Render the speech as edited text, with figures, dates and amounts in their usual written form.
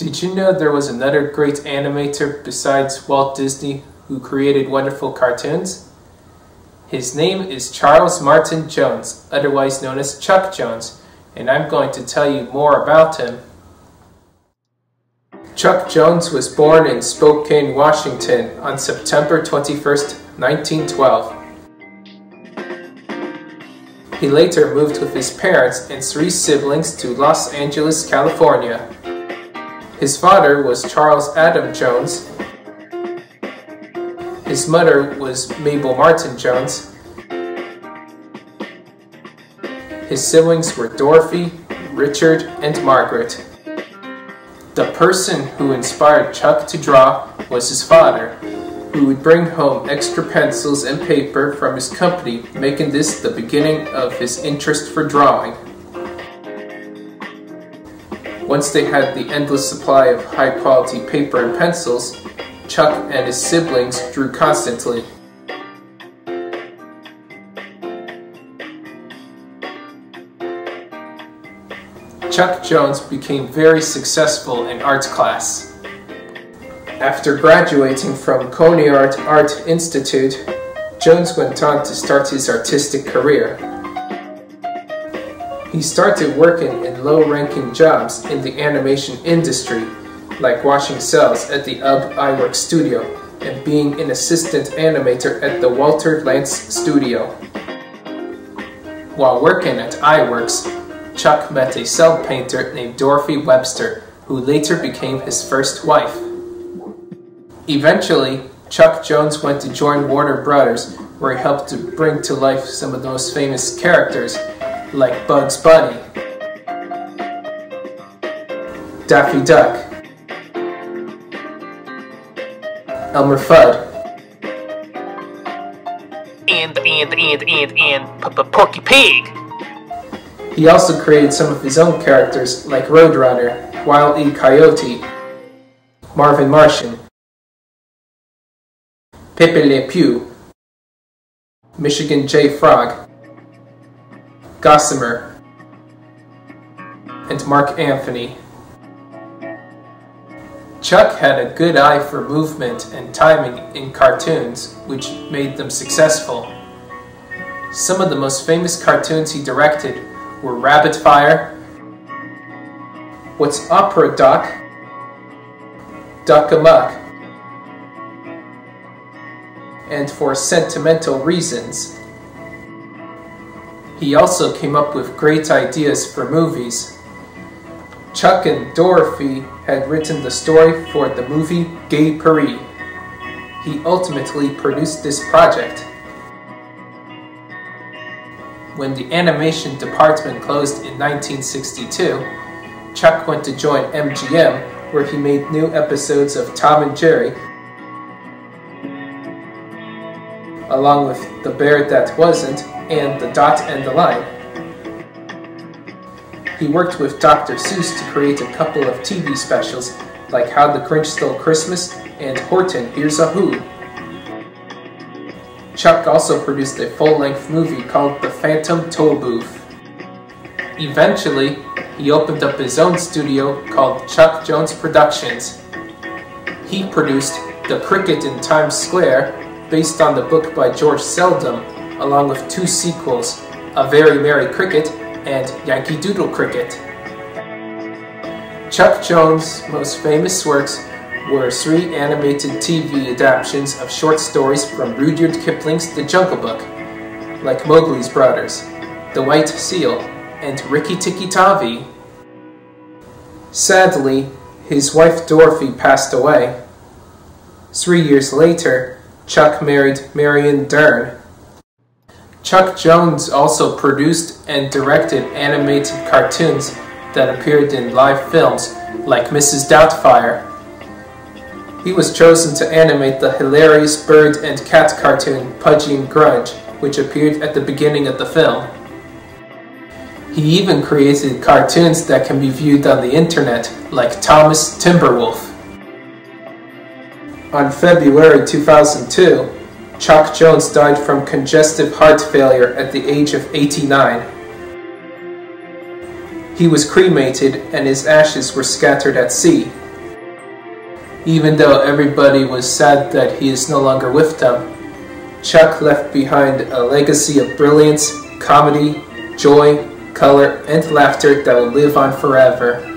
Did you know there was another great animator besides Walt Disney who created wonderful cartoons? His name is Charles Martin Jones, otherwise known as Chuck Jones, and I'm going to tell you more about him. Chuck Jones was born in Spokane, Washington on September 21st, 1912. He later moved with his parents and 3 siblings to Los Angeles, California. His father was Charles Adam Jones. His mother was Mabel Martin Jones. His siblings were Dorothy, Richard, and Margaret. The person who inspired Chuck to draw was his father, who would bring home extra pencils and paper from his company, making this the beginning of his interest for drawing. Once they had the endless supply of high-quality paper and pencils, Chuck and his siblings drew constantly. Chuck Jones became very successful in art class. After graduating from Coney-Art Art Institute, Jones went on to start his artistic career. He started working in low-ranking jobs in the animation industry, like washing cells at the UB iWorks studio and being an assistant animator at the Walter Lantz studio. While working at iWorks, Chuck met a cel painter named Dorothy Webster, who later became his first wife. Eventually, Chuck Jones went to join Warner Brothers, where he helped to bring to life some of the most famous characters, like Bugs Bunny, Daffy Duck, Elmer Fudd, and Porky Pig. He also created some of his own characters like Roadrunner, Wile E. Coyote, Marvin Martian, Pepe Le Pew, Michigan J. Frog, Gossamer, and Mark Anthony. Chuck had a good eye for movement and timing in cartoons, which made them successful. Some of the most famous cartoons he directed were Rabbit Fire, What's Opera Doc, Duck Amuck, and For Sentimental Reasons. He also came up with great ideas for movies. Chuck and Dorothy had written the story for the movie Gay Paris. He ultimately produced this project. When the animation department closed in 1962, Chuck went to join MGM, where he made new episodes of Tom and Jerry, along with The Bear That Wasn't and The Dot and the Line. He worked with Dr. Seuss to create a couple of TV specials like How the Grinch Stole Christmas and Horton Hears a Who. Chuck also produced a full-length movie called The Phantom Tollbooth. Eventually, he opened up his own studio called Chuck Jones Productions. He produced The Cricket in Times Square, based on the book by George Selden, along with 2 sequels, A Very Merry Cricket and Yankee Doodle Cricket. Chuck Jones' most famous works were 3 animated TV adaptations of short stories from Rudyard Kipling's The Jungle Book, like Mowgli's Brothers, The White Seal, and Rikki-Tikki-Tavi. Sadly, his wife Dorothy passed away. 3 years later, Chuck married Marion Dern. Chuck Jones also produced and directed animated cartoons that appeared in live films, like Mrs. Doubtfire. He was chosen to animate the hilarious bird and cat cartoon Pudgy and Grudge, which appeared at the beginning of the film. He even created cartoons that can be viewed on the internet, like Thomas Timberwolf. On February 2002, Chuck Jones died from congestive heart failure at the age of 89. He was cremated and his ashes were scattered at sea, Even though everybody was sad that he is no longer with them, Chuck left behind a legacy of brilliance, comedy, joy, color, and laughter that will live on forever.